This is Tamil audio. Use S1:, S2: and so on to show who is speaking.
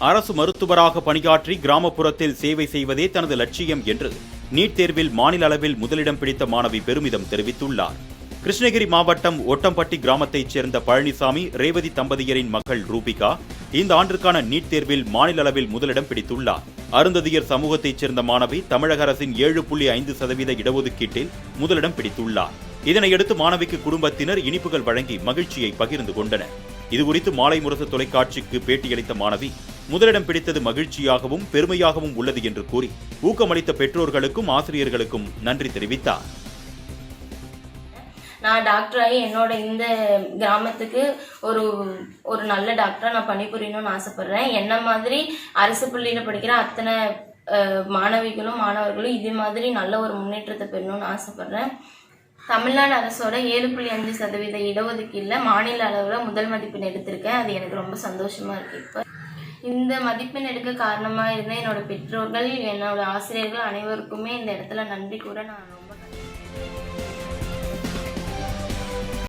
S1: அரசு மருத்துவராக பணியாற்றி கிராமப்புறத்தில் சேவை செய்வதே தனது லட்சியம் என்று நீட் தேர்வில் மாநில அளவில் முதலிடம் பிடித்த மாணவி பெருமிதம் தெரிவித்துள்ளார். கிருஷ்ணகிரி மாவட்டம் ஒட்டம்பட்டி கிராமத்தைச் சேர்ந்த பழனிசாமி, ரேவதி தம்பதியரின் மகள் ரூபிகா இந்த ஆண்டிற்கான நீட் தேர்வில் மாநில அளவில் முதலிடம் பிடித்துள்ளார். அருந்ததியர் சமூகத்தைச் சேர்ந்த மாணவி தமிழக அரசின் 7.5% இடஒதுக்கீட்டில் முதலிடம் பிடித்துள்ளார். இதனையடுத்து மாணவிக்கு குடும்பத்தினர் இனிப்புகள் வழங்கி மகிழ்ச்சியை பகிர்ந்து கொண்டனர். இதுகுறித்து மாலை முரசு தொலைக்காட்சிக்கு பேட்டியளித்த மாணவி, முதலிடம் பிடித்தது மகிழ்ச்சியாகவும் பெருமையாகவும் உள்ளது என்று கூறி ஊக்கமளித்த பெற்றோர்களுக்கும் ஆசிரியர்களுக்கும் நன்றி தெரிவித்தார்.
S2: நான் டாக்டர் ஆகி என்னோட இந்த கிராமத்துக்கு ஒரு நல்ல டாக்டராக நான் பணிபுரியணும்னு ஆசைப்படுறேன். என்ன மாதிரி அரசு பள்ளியில் படிக்கிற அத்தனை மாணவர்களும் இது மாதிரி நல்ல ஒரு முன்னேற்றத்தை பெறணும்னு ஆசைப்படுறேன். தமிழ்நாடு அரசோட 7.5% இடஒதுக்கீட்டில் மாநில அளவில் முதல் மதிப்பெண் எடுத்திருக்கேன். அது எனக்கு ரொம்ப சந்தோஷமா இருக்கு. இப்போ இந்த மதிப்பெண் எடுக்க காரணமாக இருந்த என்னோட பெற்றோர்கள், என்னோட ஆசிரியர்கள் அனைவருக்குமே இந்த இடத்துல நன்றி கூற நான் ரொம்ப